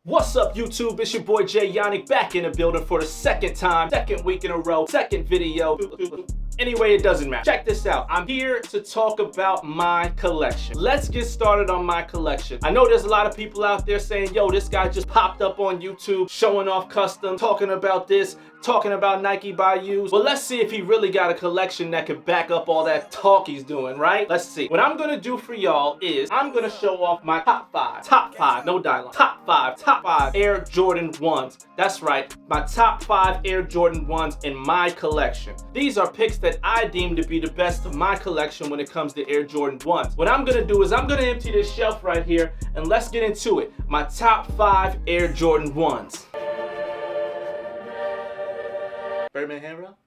What's up, YouTube? It's your boy Jae Yannick back in the building for the second time, second week in a row, second video. Anyway, it doesn't matter. Check this out. I'm here to talk about my collection. Let's get started on my collection. I know there's a lot of people out there saying, yo, this guy just popped up on YouTube, showing off custom, talking about this, talking about Nike by use. Well, let's see if he really got a collection that could back up all that talk he's doing, right? Let's see. What I'm gonna do for y'all is I'm gonna show off my top five, no dialogue, top five Air Jordan 1s. That's right, my top 5 Air Jordan 1s in my collection. These are picks that I deem to be the best of my collection when it comes to Air Jordan 1s. What I'm gonna do is I'm gonna empty this shelf right here and let's get into it. My top 5 Air Jordan 1s. Fragment hand roll.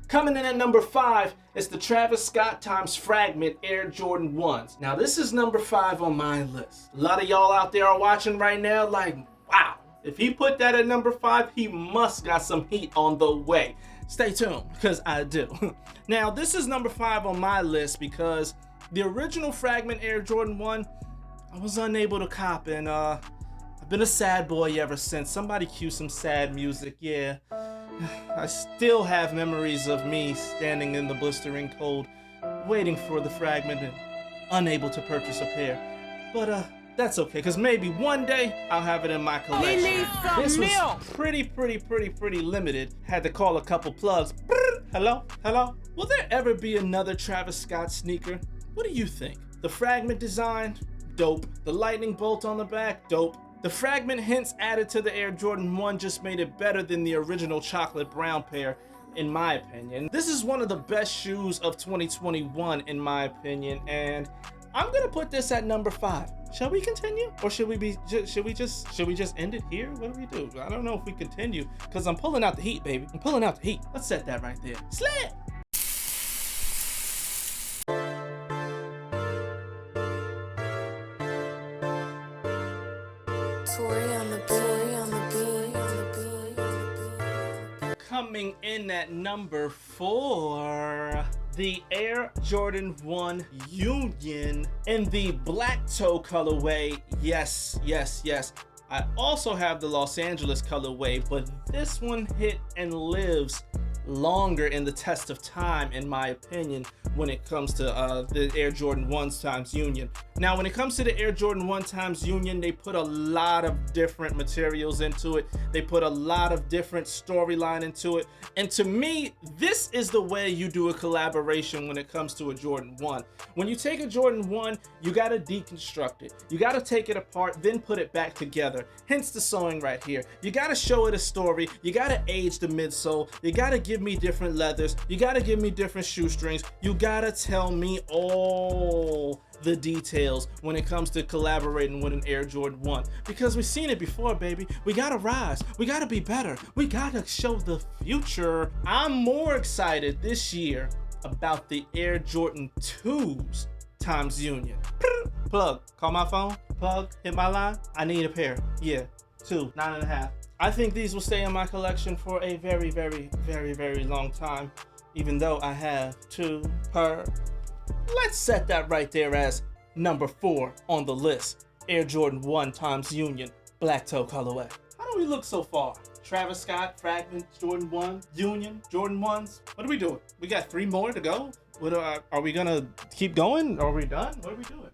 Coming in at number 5 is the Travis Scott times Fragment Air Jordan 1s. Now this is number 5 on my list. A lot of y'all out there are watching right now like, wow, if he put that at number 5, he must got some heat on the way. Stay tuned, because I do. Now this is number 5 on my list because the original Fragment Air Jordan 1, I was unable to cop, and I've been a sad boy ever since. Somebody cue some sad music, yeah. I still have memories of me standing in the blistering cold, waiting for the Fragment and unable to purchase a pair. But that's okay, because maybe one day I'll have it in my collection. This was pretty limited. Had to call a couple plugs. Hello? Will there ever be another Travis Scott sneaker? What do you think? The Fragment design? Dope. The lightning bolt on the back? Dope. The Fragment hints added to the Air Jordan 1 just made it better than the original chocolate brown pair, in my opinion. This is one of the best shoes of 2021, in my opinion, and I'm gonna put this at number 5. Shall we continue, or should we just end it here? What do we do? I don't know if we continue, because I'm pulling out the heat, baby. I'm pulling out the heat. Let's set that right there. Slam! Coming in at number 4, the Air Jordan 1 Union in the black toe colorway. Yes. I also have the Los Angeles colorway, but this one hit and lives longer in the test of time, in my opinion, when it comes to the Air Jordan 1s times Union. Now, when it comes to the Air Jordan 1 times Union, they put a lot of different materials into it. They put a lot of different storyline into it. And to me, this is the way you do a collaboration when it comes to a Jordan 1. When you take a Jordan 1, you gotta deconstruct it. You gotta take it apart, then put it back together. Hence the sewing right here. You gotta show it a story. You gotta age the midsole. You gotta give me different leathers. You gotta give me different shoestrings. You gotta tell me all the details when it comes to collaborating with an Air Jordan 1, because we've seen it before, baby. We gotta rise, we gotta be better, we gotta show the future. I'm more excited this year about the Air Jordan 2s times Union. Plug, call my phone, plug, hit my line, I need a pair. Yeah, 2, 9.5. I think these will stay in my collection for a very long time, even though I have 2 per. Let's set that right there as number 4 on the list. Air Jordan 1 times Union, black toe colorway. How do we look so far? Travis Scott, Fragment, Jordan 1, Union, Jordan 1s. What are we doing? We got 3 more to go? What are we gonna keep going? Are we done? What are we doing?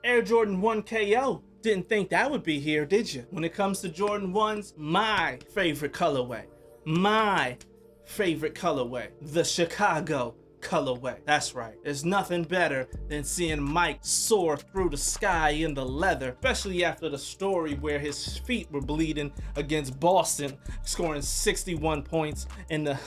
Air Jordan 1 KO. Didn't think that would be here, did you? When it comes to Jordan 1s, my favorite colorway. The Chicago colorway. That's right. There's nothing better than seeing Mike soar through the sky in the leather, especially after the story where his feet were bleeding against Boston, scoring 61 points in the...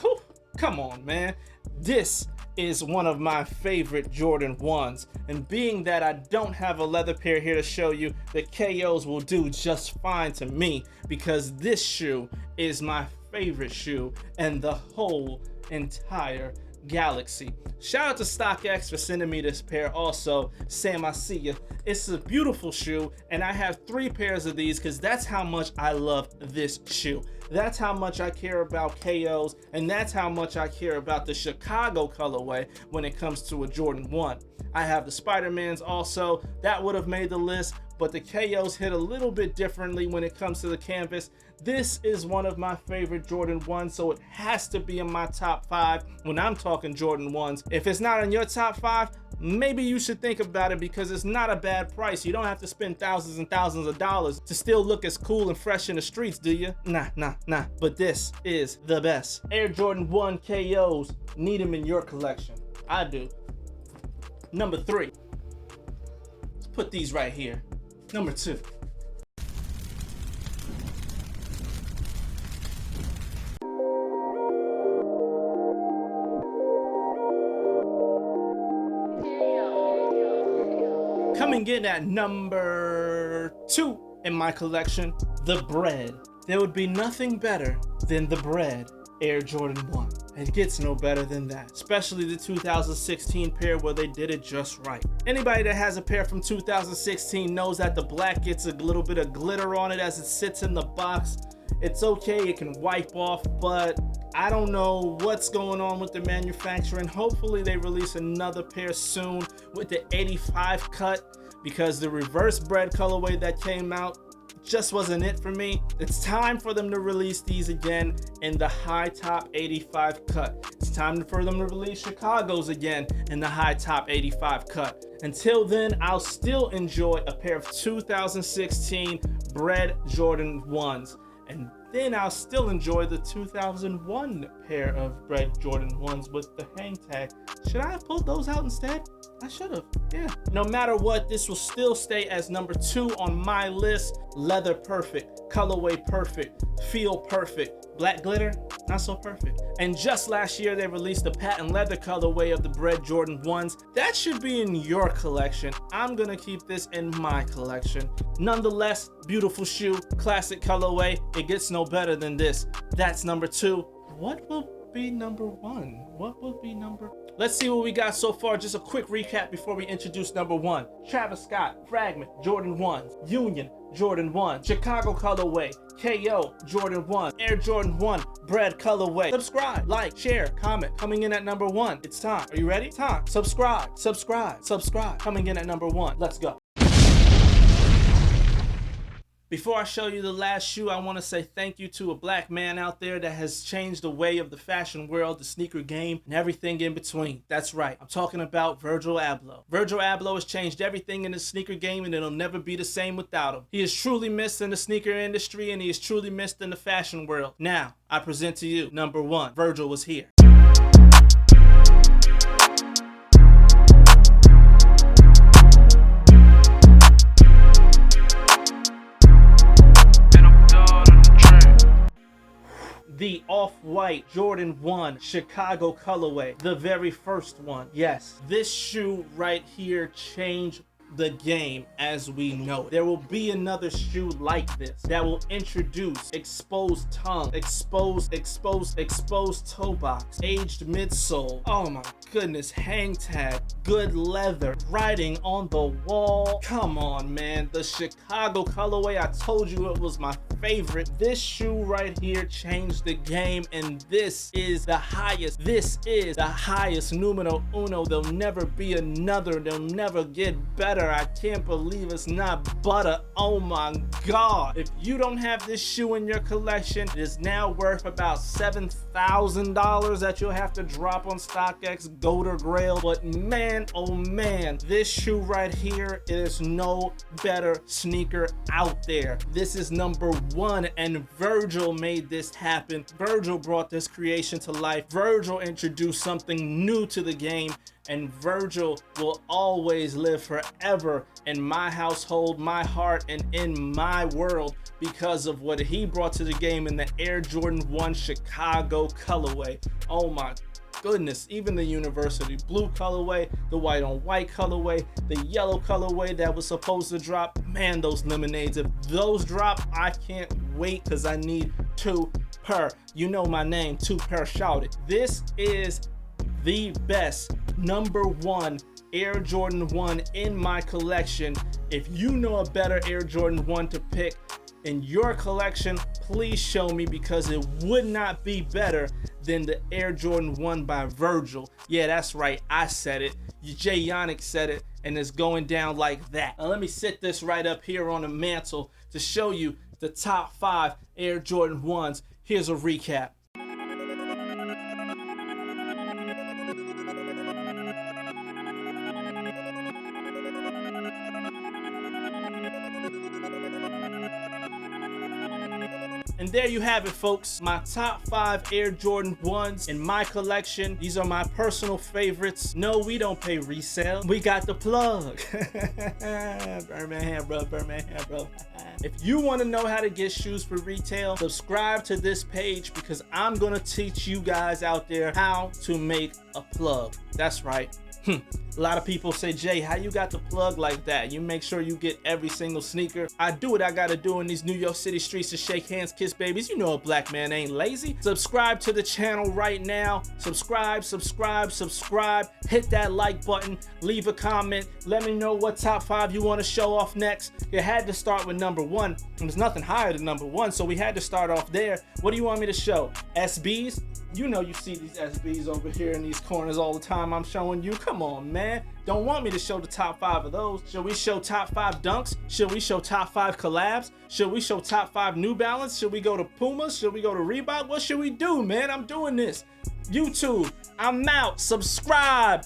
Come on, man. This is one of my favorite Jordan 1s, and being that I don't have a leather pair here to show you, the KOs will do just fine to me because this shoe is my favorite shoe in the whole entire galaxy. Shout out to StockX for sending me this pair also. Sam, I see you. It's a beautiful shoe, and I have 3 pairs of these because that's how much I love this shoe. That's how much I care about KOs, and that's how much I care about the Chicago colorway when it comes to a Jordan 1. I have the Spider-Mans also. That would have made the list, but the KOs hit a little bit differently when it comes to the canvas. This is one of my favorite Jordan 1s, so it has to be in my top 5 when I'm talking Jordan 1s. If it's not in your top 5, maybe you should think about it because it's not a bad price. You don't have to spend thousands and thousands of dollars to still look as cool and fresh in the streets, do you? Nah. But this is the best. Air Jordan 1 KOs, need them in your collection. I do. Number 3. Let's put these right here. Number 2. Coming in at number 2 in my collection, the Bread. There would be nothing better than the Bread Air Jordan 1. It gets no better than that, especially the 2016 pair where they did it just right. Anybody that has a pair from 2016 knows that the black gets a little bit of glitter on it as it sits in the box. It's okay, it can wipe off, but I don't know what's going on with the manufacturing. Hopefully they release another pair soon with the 85 cut, because the reverse Bread colorway that came out just wasn't it for me. It's time for them to release these again in the high top 85 cut. It's time for them to release Chicago's again in the high top 85 cut. Until then, I'll still enjoy a pair of 2016 Bread Jordan 1s. And then I'll still enjoy the 2001 pair of Bread Jordan 1s with the hang tag. Should I have pulled those out instead? I should have, yeah. No matter what, this will still stay as number 2 on my list. Leather perfect, colorway perfect, feel perfect. Black glitter, not so perfect. And just last year, they released the patent leather colorway of the Bread Jordan 1s. That should be in your collection. I'm gonna keep this in my collection. Nonetheless, beautiful shoe, classic colorway. It gets no better than this. That's number 2. What will be number 1? What will be number? Let's see what we got so far. Just a quick recap before we introduce number 1. Travis Scott, Fragment, Jordan 1s. Union, Jordan 1. Chicago colorway, KO, Jordan 1. Air Jordan 1, Bread colorway. Subscribe, like, share, comment. Coming in at number 1. It's time. Are you ready? Time. Subscribe. Coming in at number 1. Let's go. Before I show you the last shoe, I want to say thank you to a black man out there that has changed the way of the fashion world, the sneaker game, and everything in between. That's right. I'm talking about Virgil Abloh. Virgil Abloh has changed everything in the sneaker game, and it'll never be the same without him. He is truly missed in the sneaker industry, and he is truly missed in the fashion world. Now, I present to you number 1. Virgil was here. The off-white Jordan 1 Chicago colorway, the very first one. Yes, this shoe right here changed the game as we know it. There will be another shoe like this that will introduce exposed tongue, exposed toe box, aged midsole. Oh my goodness, hang tag, good leather, writing on the wall. Come on, man. The Chicago colorway, I told you it was my favorite. This shoe right here changed the game, and this is the highest. This is the highest numero uno. There'll never be another. They'll never get better. I can't believe it's not butter. Oh my God. If you don't have this shoe in your collection, it is now worth about $7,000 that you'll have to drop on StockX, Gold or Grail. But man, oh man, this shoe right here is no better sneaker out there. This is number 1, and Virgil made this happen. Virgil brought this creation to life. Virgil introduced something new to the game, and Virgil will always live forever in my household, my heart, and in my world because of what he brought to the game in the Air Jordan 1 Chicago colorway. Oh my goodness, even the University Blue colorway, the white on white colorway, the yellow colorway that was supposed to drop. Man, those lemonades, if those drop, I can't wait because I need to Per, you know my name, 2 Per shouted. This is the best #1 Air Jordan 1 in my collection. If you know a better Air Jordan 1 to pick in your collection, please show me, because it would not be better than the Air Jordan 1 by Virgil. Yeah, that's right, I said it. Jae Yannick said it, and it's going down like that. Now let me sit this right up here on the mantle to show you the top 5 Air Jordan 1s. Here's a recap. And there you have it, folks. My top 5 Air Jordan 1s in my collection. These are my personal favorites. No, we don't pay resale. We got the plug. Birmingham, bro. If you want to know how to get shoes for retail, subscribe to this page, because I'm going to teach you guys out there how to make a plug. That's right. A lot of people say, Jay, how you got the plug like that? You make sure you get every single sneaker. I do what I gotta do in these New York City streets to shake hands, kiss babies. You know a black man ain't lazy. Subscribe to the channel right now. Subscribe. Hit that like button. Leave a comment. Let me know what top 5 you want to show off next. You had to start with #1. And there's nothing higher than #1, so we had to start off there. What do you want me to show? SBs? You know you see these SBs over here in these corners all the time I'm showing you. Come on, man. Don't want me to show the top 5 of those. Should we show top 5 dunks? Should we show top 5 collabs? Should we show top 5 New Balance? Should we go to Puma? Should we go to Reebok? What should we do, man? I'm doing this. YouTube, I'm out. Subscribe.